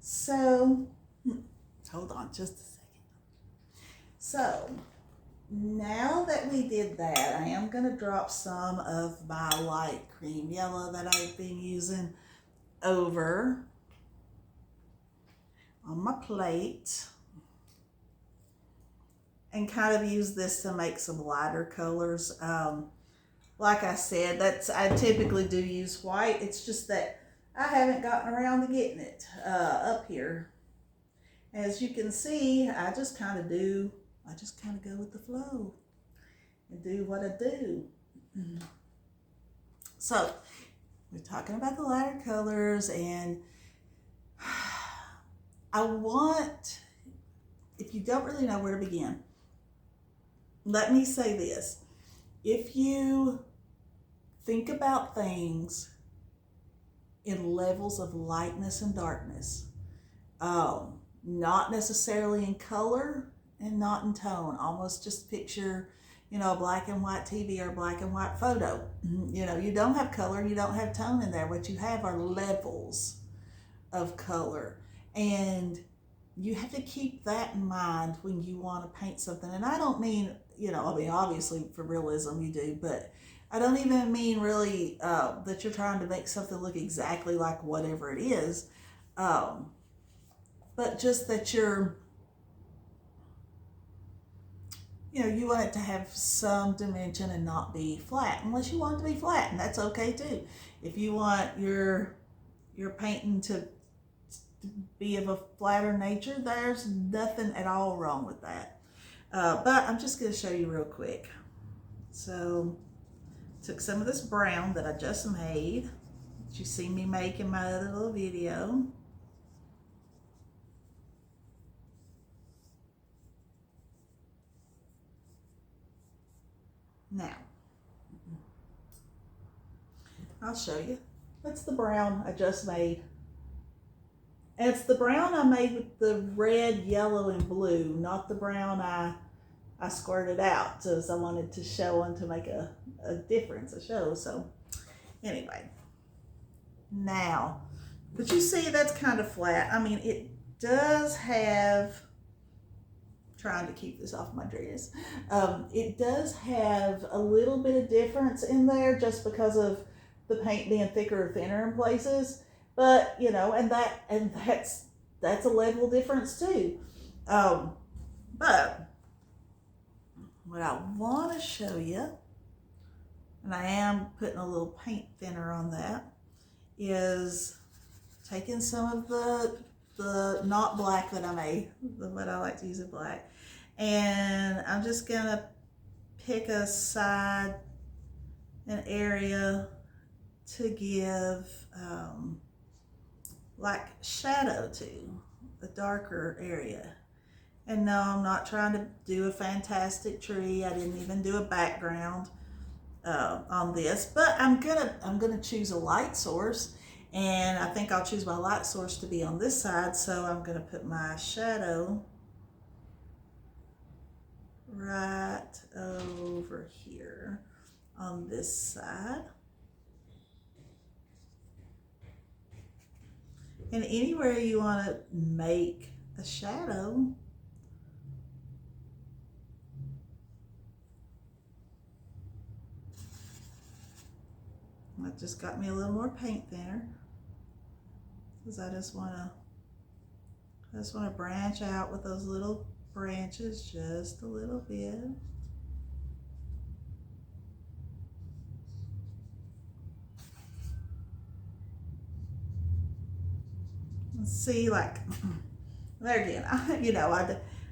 So, hold on just a second. So, now that we did that, I am going to drop some of my light cream yellow that I've been using over on my plate and kind of use this to make some lighter colors. Like I said, I typically do use white. It's just that I haven't gotten around to getting it up here. As you can see, I just kind of go with the flow and do what I do. So, we're talking about the lighter colors, and if you don't really know where to begin, let me say this. If you think about things in levels of lightness and darkness, not necessarily in color and not in tone, almost just picture, a black and white TV or a black and white photo. You don't have color, you don't have tone in there. What you have are levels of color. And you have to keep that in mind when you want to paint something. And I don't mean, obviously for realism you do, but I don't even mean really that you're trying to make something look exactly like whatever it is. But just that you want it to have some dimension and not be flat, unless you want it to be flat, and that's okay too. If you want your painting to be of a flatter nature, there's nothing at all wrong with that. But I'm just going to show you real quick. So, took some of this brown that I just made, that you see me make in my other little video. Now, I'll show you. That's the brown I just made. And it's the brown I made with the red, yellow, and blue, not the brown I squirted out. So I wanted to show one to make a difference, a show. So anyway, now, but you see that's kind of flat. I mean, it does have, trying to keep this off my dress. It does have a little bit of difference in there just because of the paint being thicker or thinner in places. But, and that's a level difference too. But what I want to show you, and I am putting a little paint thinner on that, is taking some of the not black that I made, what I like to use in black, and I'm just gonna pick a side, an area to give like shadow to the darker area. And no, I'm not trying to do a fantastic tree. I didn't even do a background on this, but I'm gonna choose a light source. And I think I'll choose my light source to be on this side, so I'm going to put my shadow right over here on this side. And anywhere you want to make a shadow, that just got me a little more paint thinner. Because I just want to branch out with those little branches just a little bit. And see, like, there again, I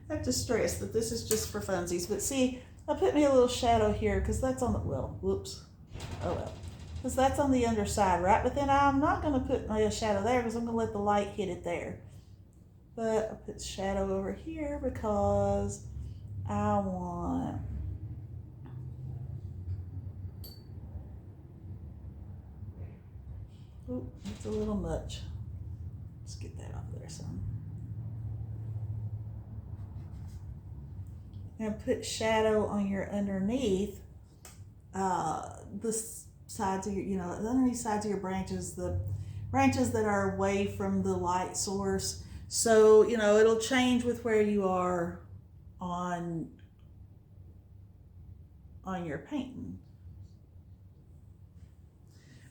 have to stress that this is just for funsies. But see, I put me a little shadow here because that's on the, whoops, oh well. Because that's on the underside, right? But then I'm not going to put my shadow there because I'm going to let the light hit it there. But I put shadow over here because I want it's a little much. Let's get that off there some. And put shadow on your underneath the sides of your, the underneath sides of your branches, the branches that are away from the light source. So, you know, it'll change with where you are on your painting.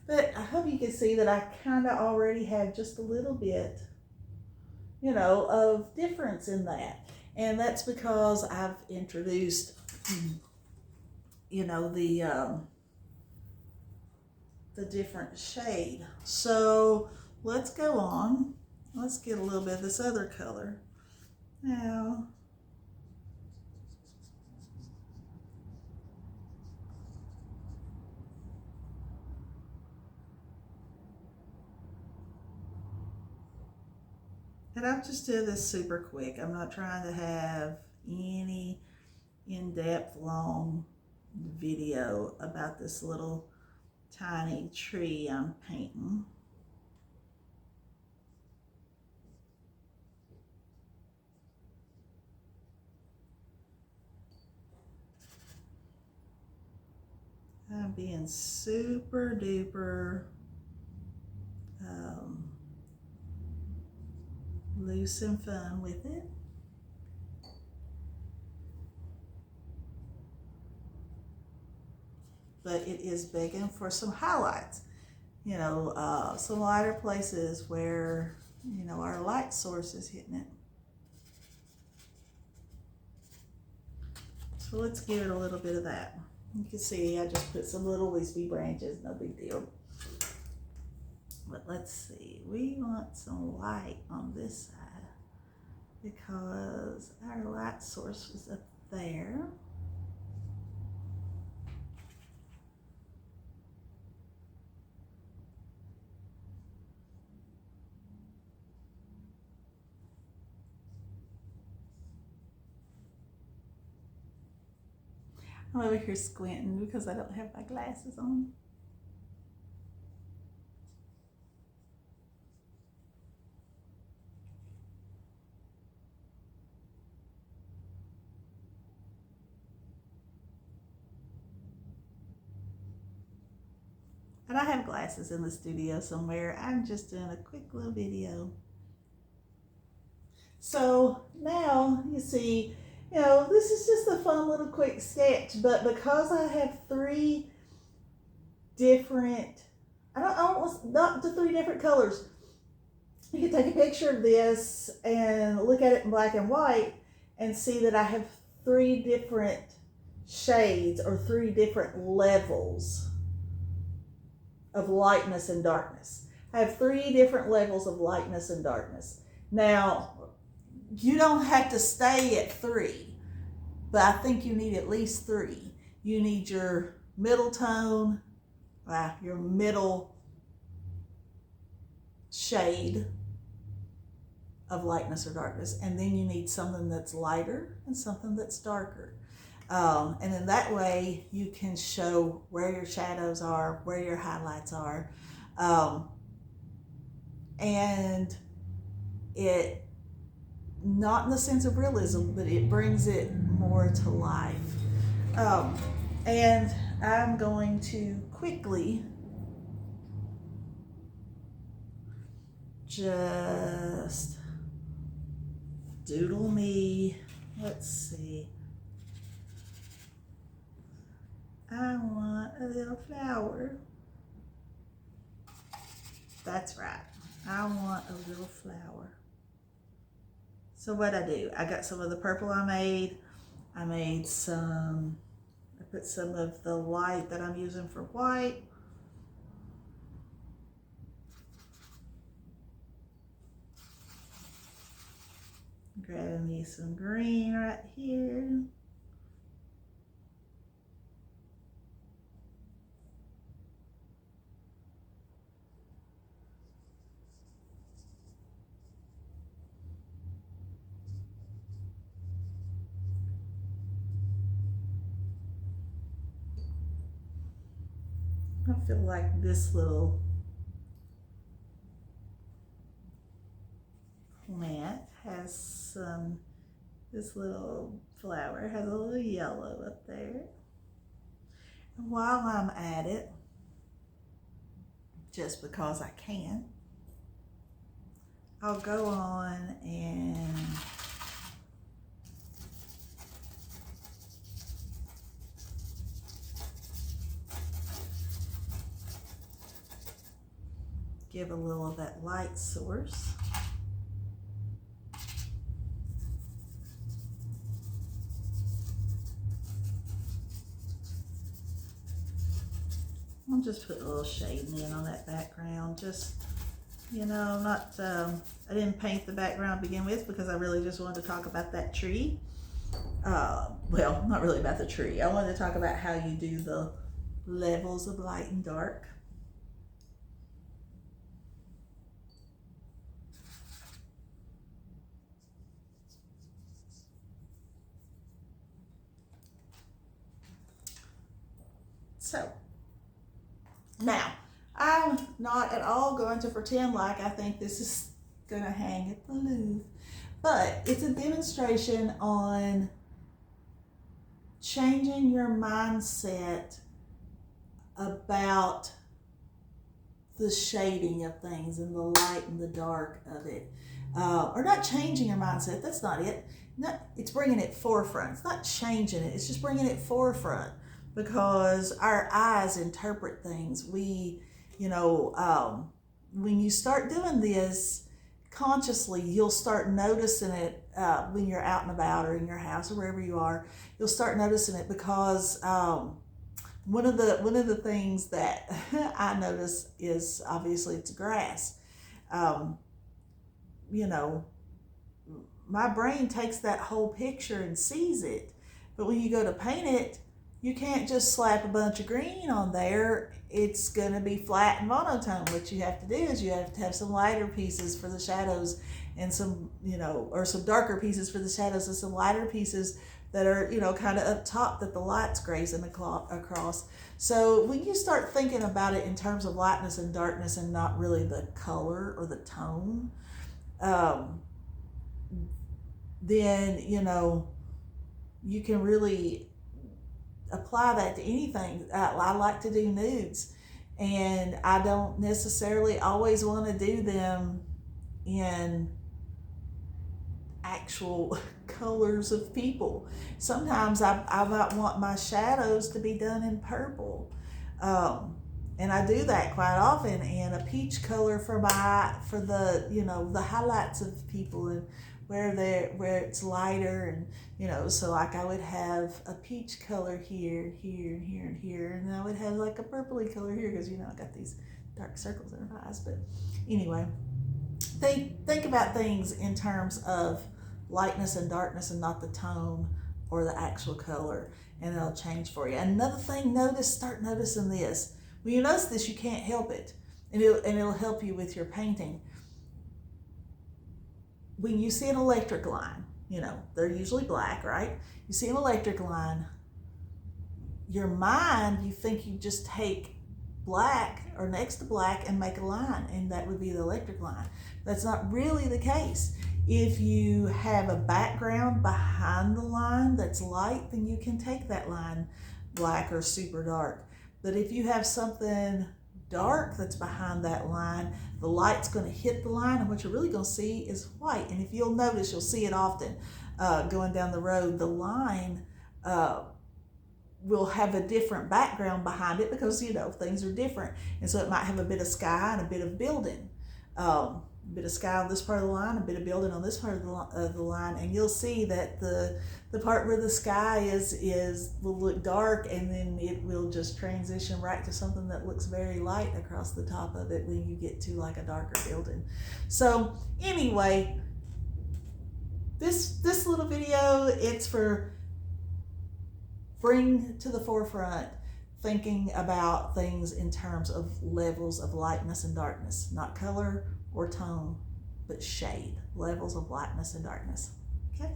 But I hope you can see that I kind of already have just a little bit, you know, of difference in that. And that's because I've introduced, you know, the different shade. So let's go on. Let's get a little bit of this other color. Now, and I'll just do this super quick. I'm not trying to have any in-depth long video about this little tiny tree I'm painting. I'm being super duper loose and fun with it. But it is begging for some highlights. You know, some lighter places where, you know, our light source is hitting it. So let's give it a little bit of that. You can see I just put some little wispy branches, no big deal. But let's see, we want some light on this side because our light source was up there. I'm over here squinting because I don't have my glasses on. And I have glasses in the studio somewhere. I'm just doing a quick little video. So now you see, you know, this is just a fun little quick sketch, but because I have three different, I don't want not the three different colors. You can take a picture of this and look at it in black and white and see that I have three different shades or three different levels of lightness and darkness. I have three different levels of lightness and darkness. Now, you don't have to stay at three, but I think you need at least three. You need your middle tone, your middle shade of lightness or darkness, and then you need something that's lighter and something that's darker. And in that way, you can show where your shadows are, where your highlights are. And it, not in the sense of realism, but it brings it more to life. And I'm going to quickly just doodle me. Let's see. I want a little flower. That's right. I want a little flower. So what I do, I got some of the purple I made some, I put some of the light that I'm using for white. Grabbing me some green right here. I feel like this little plant has some, this little flower has a little yellow up there. And while I'm at it, just because I can, I'll go on and give a little of that light source. I'll just put a little shading in on that background. Just, you know, not, I didn't paint the background to begin with because I really just wanted to talk about that tree. Well, not really about the tree. I wanted to talk about how you do the levels of light and dark. So, now, I'm not at all going to pretend like I think this is going to hang at the Louvre, but it's a demonstration on changing your mindset about the shading of things and the light and the dark of it. Or not changing your mindset, that's not it. It's bringing it forefront. It's not changing it, it's just bringing it forefront. Because our eyes interpret things. We, you know, when you start doing this consciously, you'll start noticing it when you're out and about or in your house or wherever you are. You'll start noticing it because one of the things that I notice is obviously it's grass. You know, my brain takes that whole picture and sees it, but when you go to paint it, you can't just slap a bunch of green on there. It's going to be flat and monotone. What you have to do is you have to have some lighter pieces for the shadows and some, you know, or some darker pieces for the shadows and some lighter pieces that are, you know, kind of up top that the light's grazing across. So when you start thinking about it in terms of lightness and darkness and not really the color or the tone, then, you know, you can really apply that to anything. I like to do nudes, and I don't necessarily always want to do them in actual colors of people. Sometimes I might want my shadows to be done in purple, and I do that quite often, and a peach color for the, you know, the highlights of people, and where it's lighter, and, you know, so like I would have a peach color here, here, here, and here, and I would have like a purpley color here because, you know, I got these dark circles in my eyes. But anyway, think about things in terms of lightness and darkness and not the tone or the actual color, and it'll change for you. Another thing, start noticing this. When you notice this, you can't help it, and it'll help you with your painting. When you see an electric line, you know, they're usually black, right? You see an electric line, your mind, you think you just take black or next to black and make a line, and that would be the electric line. That's not really the case. If you have a background behind the line that's light, then you can take that line black or super dark. But if you have something dark that's behind that line, the light's going to hit the line, and what you're really going to see is white. And if you'll notice, you'll see it often going down the road. The line will have a different background behind it because, you know, things are different, and so it might have a bit of sky and a bit of building. A bit of sky on this part of the line, a bit of building on this part of the line, and you'll see that the part where the sky will look dark, and then it will just transition right to something that looks very light across the top of it when you get to like a darker building. So anyway, this little video, it's for bring to the forefront thinking about things in terms of levels of lightness and darkness, not color or tone, but shade, levels of lightness and darkness. Okay.